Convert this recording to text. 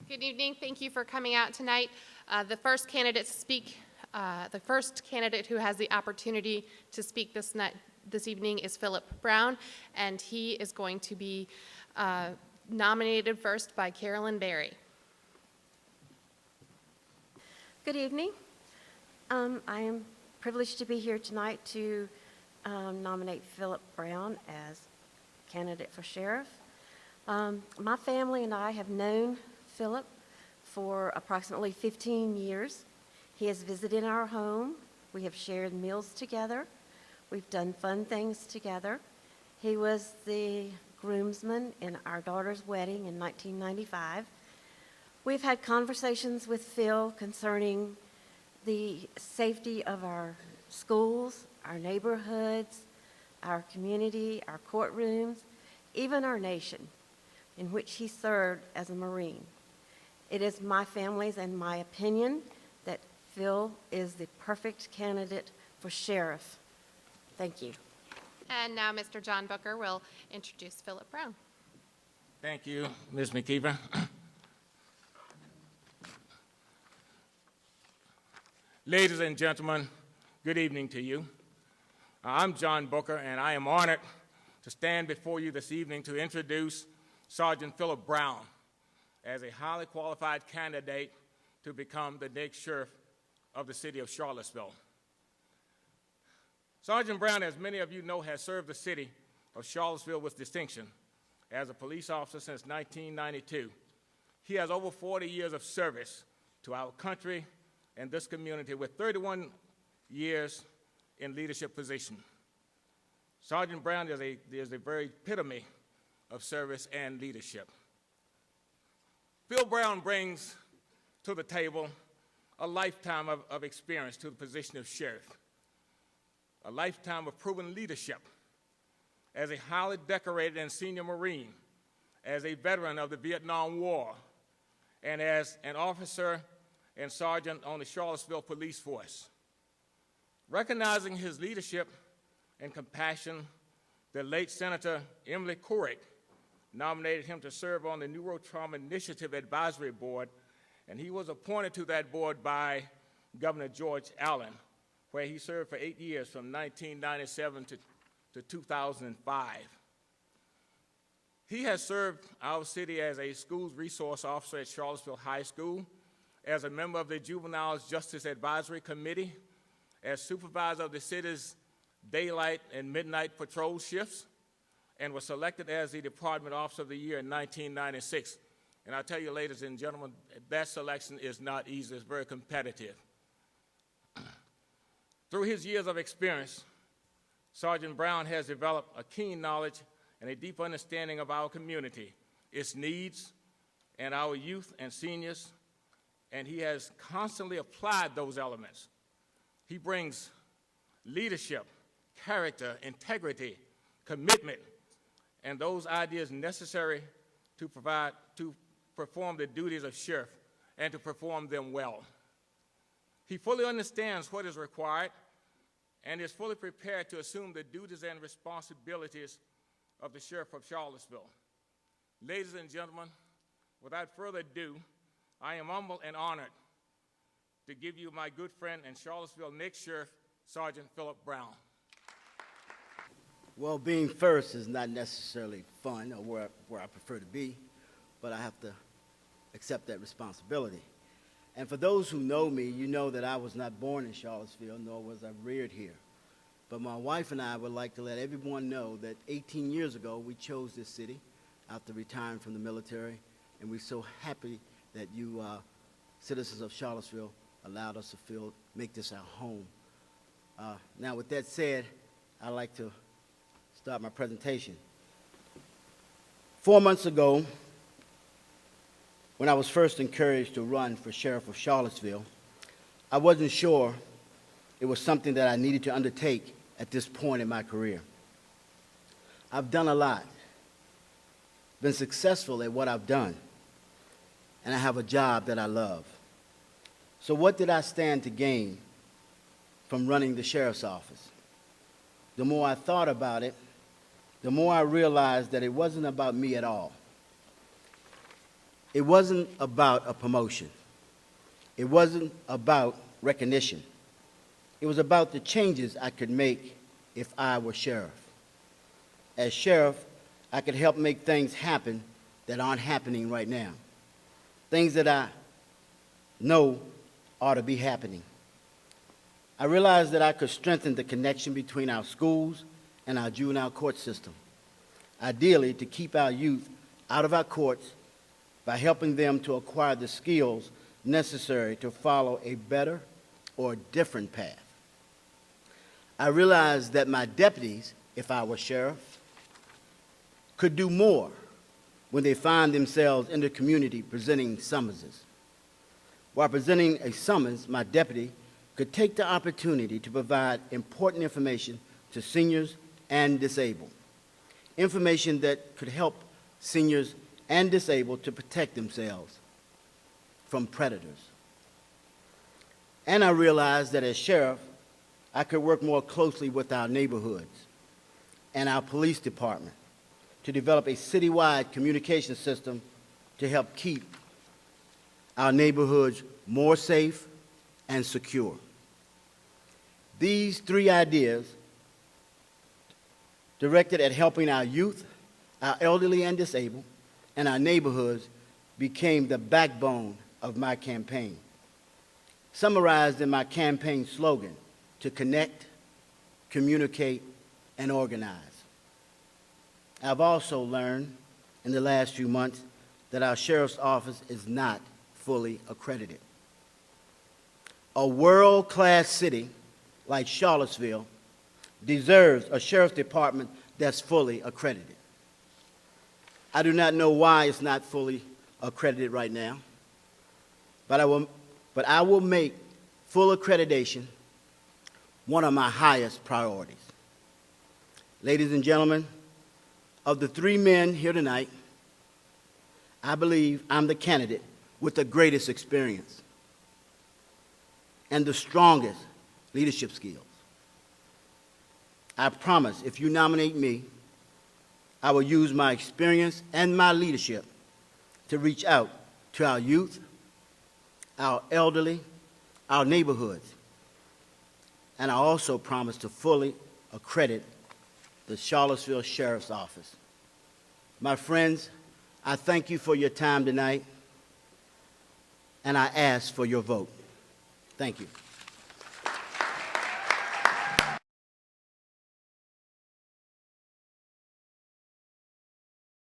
Good evening. Thank you for coming out tonight. The first candidate who has the opportunity to speak this evening is Phillip Brown, and he is going to be nominated first by Carolyn Berry. Good evening. I am privileged to be here tonight to nominate Phillip Brown as candidate for sheriff. My family and I have known Phillip for approximately 15 years. He has visited our home. We have shared meals together. We've done fun things together. He was the groomsman in our daughter's wedding in 1995. We've had conversations with Phil concerning the safety of our schools, our neighborhoods, our community, our courtrooms, even our nation, in which he served as a Marine. It is my family's and my opinion that Phil is the perfect candidate for sheriff. Thank you. And now Mr. John Booker will introduce Phillip Brown. Thank you, Ms. McKeever. Ladies and gentlemen, good evening to you. I'm John Booker, and I am honored to stand before you this evening to introduce Sergeant Phillip Brown as a highly qualified candidate to become the next sheriff of the city of Charlottesville. Sergeant Brown, as many of you know, has served the city of Charlottesville with distinction as a police officer since 1992. He has over 40 years of service to our country and this community with 31 years in leadership position. Sergeant Brown is a very epitome of service and leadership. Phil Brown brings to the table a lifetime of experience to the position of sheriff, a lifetime of proven leadership as a highly decorated and senior Marine, as a veteran of the Vietnam War, and as an officer and sergeant on the Charlottesville Police Force. Recognizing his leadership and compassion, the late Senator Emily Couric nominated him to serve on the Neurotrauma Initiative Advisory Board, and he was appointed to that board by Governor George Allen, where he served for 8 years from 1997 to 2005. He has served our city as a schools resource officer at Charlottesville High School, as a member of the Juvenile Justice Advisory Committee, as supervisor of the city's daylight and midnight patrol shifts, and was selected as the Department Officer of the Year in 1996. And I'll tell you, ladies and gentlemen, that selection is not easy. It's very competitive. Through his years of experience, Sergeant Brown has developed a keen knowledge and a deep understanding of our community, its needs, and our youth and seniors, and he has constantly applied those elements. He brings leadership, character, integrity, commitment, and those ideas necessary to perform the duties of sheriff and to perform them well. He fully understands what is required and is fully prepared to assume the duties and responsibilities of the sheriff of Charlottesville. Ladies and gentlemen, without further ado, I am humbled and honored to give you my good friend and Charlottesville next sheriff, Sergeant Phillip Brown. Well, being first is not necessarily fun or where I prefer to be, but I have to accept that responsibility. And for those who know me, you know that I was not born in Charlottesville, nor was I reared here. But my wife and I would like to let everyone know that 18 years ago, we chose this city after retiring from the military, and we're so happy that you, citizens of Charlottesville, allowed us to make this our home. Now, with that said, I'd like to start my presentation. 4 months ago, when I was first encouraged to run for sheriff of Charlottesville, I wasn't sure it was something that I needed to undertake at this point in my career. I've done a lot, been successful at what I've done, and I have a job that I love. So what did I stand to gain from running the sheriff's office? The more I thought about it, the more I realized that it wasn't about me at all. It wasn't about a promotion. It wasn't about recognition. It was about the changes I could make if I were sheriff. As sheriff, I could help make things happen that aren't happening right now. Things that I know ought to be happening. I realized that I could strengthen the connection between our schools and our juvenile court system, ideally to keep our youth out of our courts by helping them to acquire the skills necessary to follow a better or different path. I realized that my deputies, if I were sheriff, could do more when they find themselves in the community presenting summonses. While presenting a summons, my deputy could take the opportunity to provide important information to seniors and disabled. Information that could help seniors and disabled to protect themselves from predators. And I realized that as sheriff, I could work more closely with our neighborhoods and our police department to develop a citywide communication system to help keep our neighborhoods more safe and secure. These three ideas, directed at helping our youth, our elderly and disabled, and our neighborhoods, became the backbone of my campaign. Summarized in my campaign slogan, to connect, communicate, and organize. I've also learned in the last few months that our sheriff's office is not fully accredited. A world-class city like Charlottesville deserves a sheriff's department that's fully accredited. I do not know why it's not fully accredited right now, but I will make full accreditation one of my highest priorities. Ladies and gentlemen, of the three men here tonight, I believe I'm the candidate with the greatest experience and the strongest leadership skills. I promise if you nominate me, I will use my experience and my leadership to reach out to our youth, our elderly, our neighborhoods. And I also promise to fully accredit the Charlottesville Sheriff's Office. My friends, I thank you for your time tonight, and I ask for your vote. Thank you.